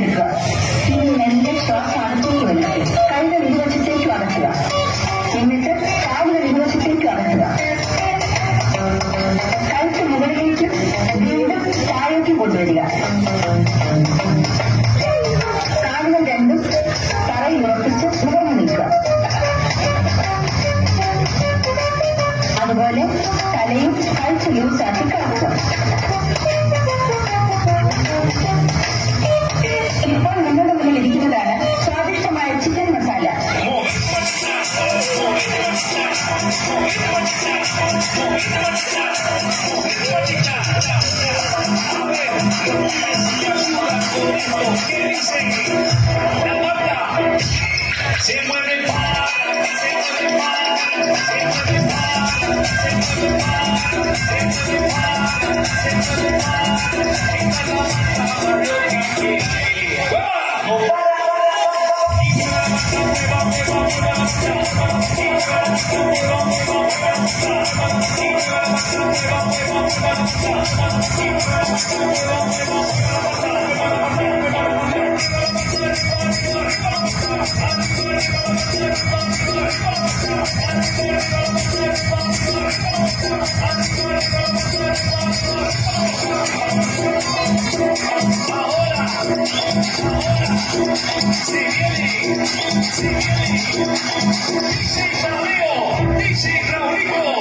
എടുക്കുക. ഇനി മെല്ലെ ശ്വാസം അടുത്തേക്ക് വലിക്കുക. കൈകൾ ഇരുവശത്തേക്കും അടയ്ക്കുക. എന്നിട്ട് കാലുകൾ ഇരുവശത്തേക്കും അടയ്ക്കുക. കഴുത്ത് മുകളിലേക്കും വീണ്ടും താഴേക്കും കൊണ്ടുവരിക. കാലുകൾ രണ്ടും തറയിൽ ഉറപ്പിച്ച് നിവർന്നു നിൽക്കുക. അതുപോലെ തലയും കഴുത്ത് ലൂസാക്കി കിടക്കുക. ഇപ്പോൾ നിങ്ങളുടെ മുന്നിൽ ഇരിക്കുന്നതാണ് സ്വാദിഷ്ടമായ chicken masala. Dice Raúl, dice Raúl.